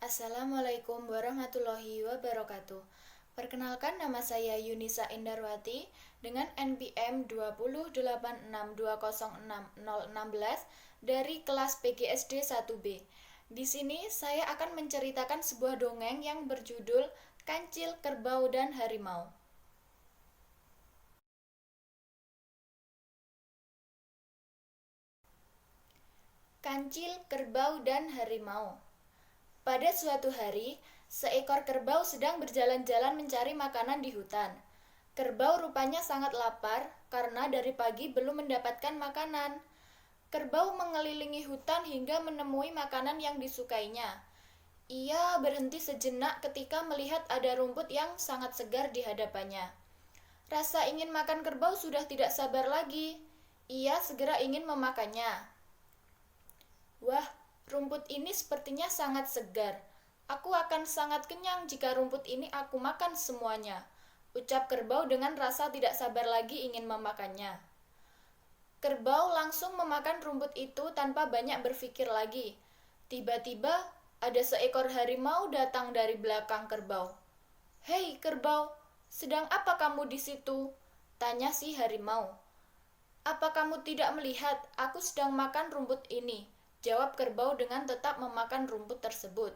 Assalamualaikum warahmatullahi wabarakatuh. Perkenalkan, nama saya Yunisa Indarwati dengan NPM 20862066016 dari kelas PGSD 1B. Di sini saya akan menceritakan sebuah dongeng yang berjudul Kancil, Kerbau, dan Harimau. Kancil, Kerbau, dan Harimau. Pada suatu hari, seekor kerbau sedang berjalan-jalan mencari makanan di hutan. Kerbau rupanya sangat lapar karena dari pagi belum mendapatkan makanan. Kerbau mengelilingi hutan hingga menemui makanan yang disukainya. Ia berhenti sejenak ketika melihat ada rumput yang sangat segar di hadapannya. Rasa ingin makan kerbau sudah tidak sabar lagi. Ia segera ingin memakannya. Wah, rumput ini sepertinya sangat segar. Aku akan sangat kenyang jika rumput ini aku makan semuanya, ucap kerbau dengan rasa tidak sabar lagi ingin memakannya. Kerbau langsung memakan rumput itu tanpa banyak berpikir lagi. Tiba-tiba ada seekor harimau datang dari belakang kerbau. "Hei kerbau, sedang apa kamu di situ?" tanya si harimau. "Apa kamu tidak melihat aku sedang makan rumput ini?" jawab kerbau dengan tetap memakan rumput tersebut.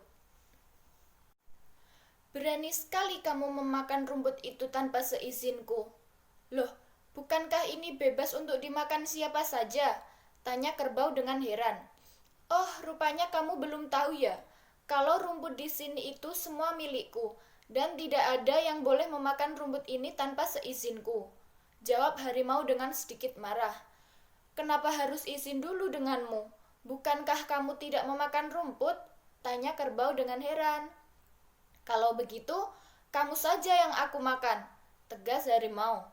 "Berani sekali kamu memakan rumput itu tanpa seizinku." "Loh, bukankah ini bebas untuk dimakan siapa saja?" tanya kerbau dengan heran. "Oh, rupanya kamu belum tahu ya, kalau rumput di sini itu semua milikku, dan tidak ada yang boleh memakan rumput ini tanpa seizinku," jawab harimau dengan sedikit marah. "Kenapa harus izin dulu denganmu? Bukankah kamu tidak memakan rumput?" tanya kerbau dengan heran. "Kalau begitu, kamu saja yang aku makan," tegas harimau.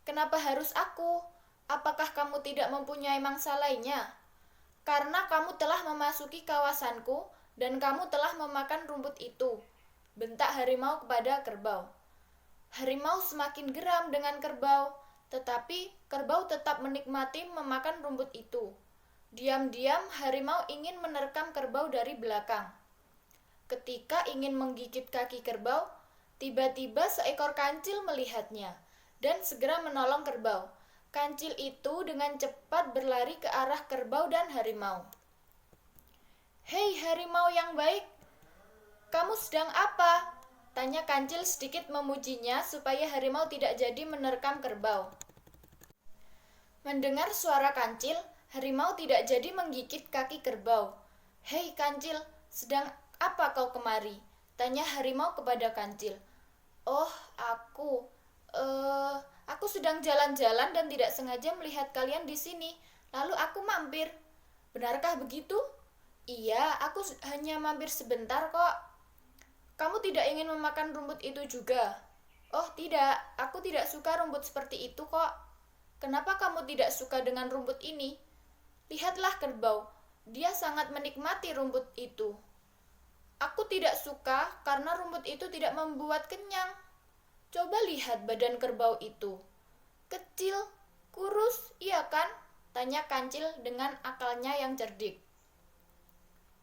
"Kenapa harus aku? Apakah kamu tidak mempunyai mangsa lainnya?" "Karena kamu telah memasuki kawasanku dan kamu telah memakan rumput itu," bentak harimau kepada kerbau. Harimau semakin geram dengan kerbau, tetapi kerbau tetap menikmati memakan rumput itu. Diam-diam harimau ingin menerkam kerbau dari belakang. Ketika ingin menggigit kaki kerbau, tiba-tiba seekor kancil melihatnya dan segera menolong kerbau. Kancil itu dengan cepat berlari ke arah kerbau dan harimau. "Hei harimau yang baik, kamu sedang apa?" tanya kancil sedikit memujinya supaya harimau tidak jadi menerkam kerbau. Mendengar suara kancil, harimau tidak jadi menggigit kaki kerbau. "Hei kancil, sedang apa kau kemari?" tanya harimau kepada kancil. "Oh, aku sedang jalan-jalan dan tidak sengaja melihat kalian di sini, lalu aku mampir." "Benarkah begitu?" "Iya, aku hanya mampir sebentar kok." "Kamu tidak ingin memakan rumput itu juga?" "Oh tidak, aku tidak suka rumput seperti itu kok." "Kenapa kamu tidak suka dengan rumput ini?" "Lihatlah kerbau, dia sangat menikmati rumput itu." "Aku tidak suka karena rumput itu tidak membuat kenyang." "Coba lihat badan kerbau itu. Kecil, kurus, iya kan?" tanya kancil dengan akalnya yang cerdik.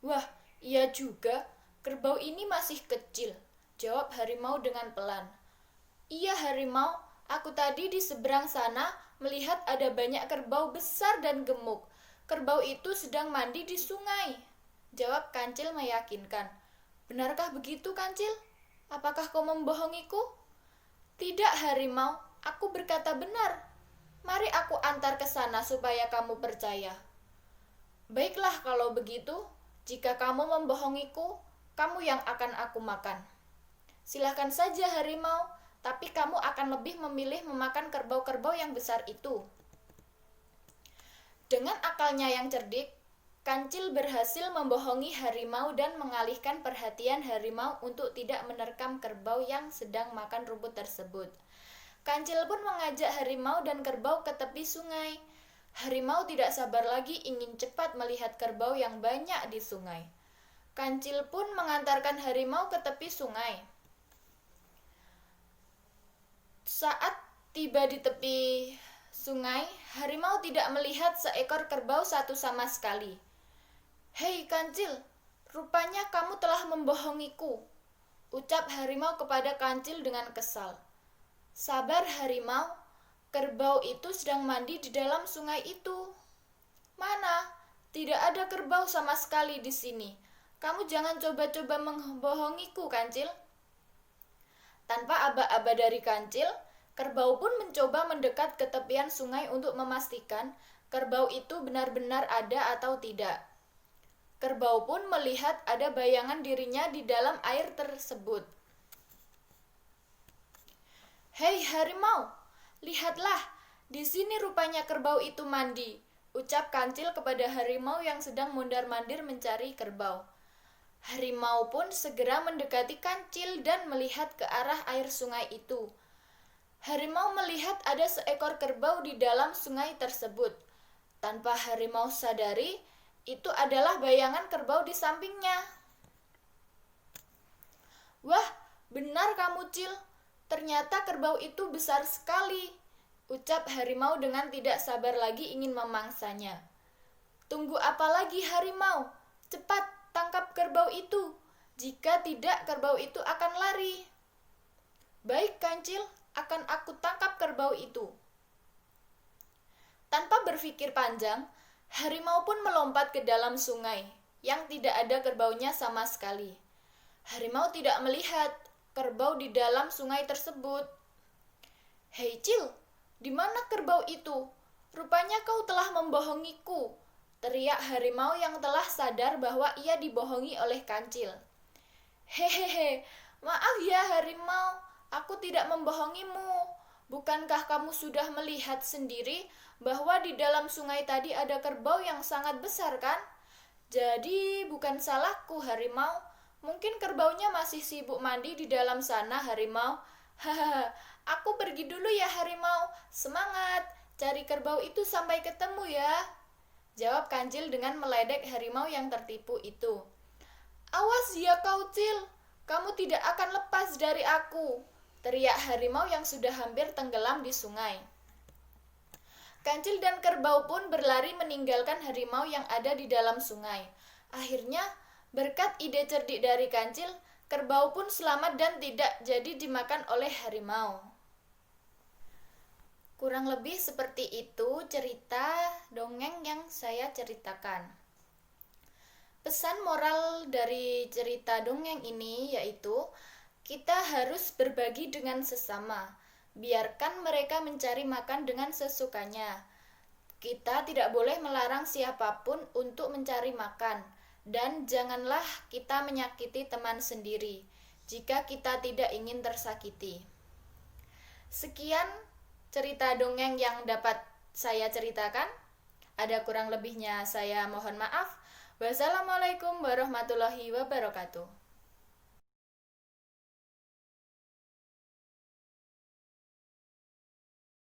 "Wah, iya juga, kerbau ini masih kecil," jawab harimau dengan pelan. "Iya harimau, aku tadi di seberang sana melihat ada banyak kerbau besar dan gemuk. Kerbau itu sedang mandi di sungai," jawab kancil meyakinkan. "Benarkah begitu kancil? Apakah kau membohongiku?" "Tidak harimau, aku berkata benar. Mari aku antar ke sana supaya kamu percaya." "Baiklah kalau begitu, jika kamu membohongiku, kamu yang akan aku makan." "Silahkan saja harimau, tapi kamu akan lebih memilih memakan kerbau-kerbau yang besar itu." Dengan akalnya yang cerdik, kancil berhasil membohongi harimau dan mengalihkan perhatian harimau untuk tidak menerkam kerbau yang sedang makan rumput tersebut. Kancil pun mengajak harimau dan kerbau ke tepi sungai. Harimau tidak sabar lagi ingin cepat melihat kerbau yang banyak di sungai. Kancil pun mengantarkan harimau ke tepi sungai. Saat tiba di tepi sungai, harimau tidak melihat seekor kerbau satu sama sekali. "Hei kancil, Rupanya kamu telah membohongiku, ucap harimau kepada kancil dengan kesal. Sabar harimau, kerbau itu sedang mandi di dalam sungai itu. Mana? Tidak ada kerbau sama sekali di sini. Kamu jangan coba-coba membohongiku, kancil. Tanpa aba-aba dari kancil, kerbau pun mencoba mendekat ke tepian sungai untuk memastikan kerbau itu benar-benar ada atau tidak. Kerbau pun melihat ada bayangan dirinya di dalam air tersebut. Hei harimau, lihatlah, di sini rupanya kerbau itu mandi, ucap kancil kepada harimau yang sedang mondar-mandir mencari kerbau. Harimau pun segera mendekati kancil dan melihat ke arah air sungai itu. Harimau melihat ada seekor kerbau di dalam sungai tersebut. Tanpa harimau sadari, itu adalah bayangan kerbau di sampingnya. Wah, benar kamu, Cil. Ternyata kerbau itu besar sekali, ucap harimau dengan tidak sabar lagi ingin memangsanya. Tunggu apa lagi harimau? Cepat! Tangkap kerbau itu. Jika tidak, kerbau itu akan lari. Baik, kancil, akan aku tangkap kerbau itu. Tanpa berpikir panjang, harimau pun melompat ke dalam sungai, yang tidak ada kerbaunya sama sekali. Harimau tidak melihat kerbau di dalam sungai tersebut. Hei, Cil, di mana kerbau itu? Rupanya kau telah membohongiku, teriak harimau yang telah sadar bahwa ia dibohongi oleh kancil. Hehehe, maaf ya harimau, aku tidak membohongimu. Bukankah kamu sudah melihat sendiri bahwa di dalam sungai tadi ada kerbau yang sangat besar kan? Jadi bukan salahku harimau, mungkin kerbaunya masih sibuk mandi di dalam sana harimau. Hahaha, aku pergi dulu ya harimau, semangat, cari kerbau itu sampai ketemu ya. Jawab kancil dengan meledek harimau yang tertipu itu. Awas ya kau, Cil, kamu tidak akan lepas dari aku, teriak harimau yang sudah hampir tenggelam di sungai. Kancil dan kerbau pun berlari meninggalkan harimau yang ada di dalam sungai. Akhirnya, berkat ide cerdik dari kancil, kerbau pun selamat dan tidak jadi dimakan oleh harimau. Kurang lebih seperti itu cerita dongeng yang saya ceritakan. Pesan moral dari cerita dongeng ini yaitu kita harus berbagi dengan sesama. Biarkan mereka mencari makan dengan sesukanya. Kita tidak boleh melarang siapapun untuk mencari makan. Dan janganlah kita menyakiti teman sendiri jika kita tidak ingin tersakiti. Sekian cerita dongeng yang dapat saya ceritakan. Ada kurang lebihnya saya mohon maaf. Wassalamualaikum warahmatullahi wabarakatuh.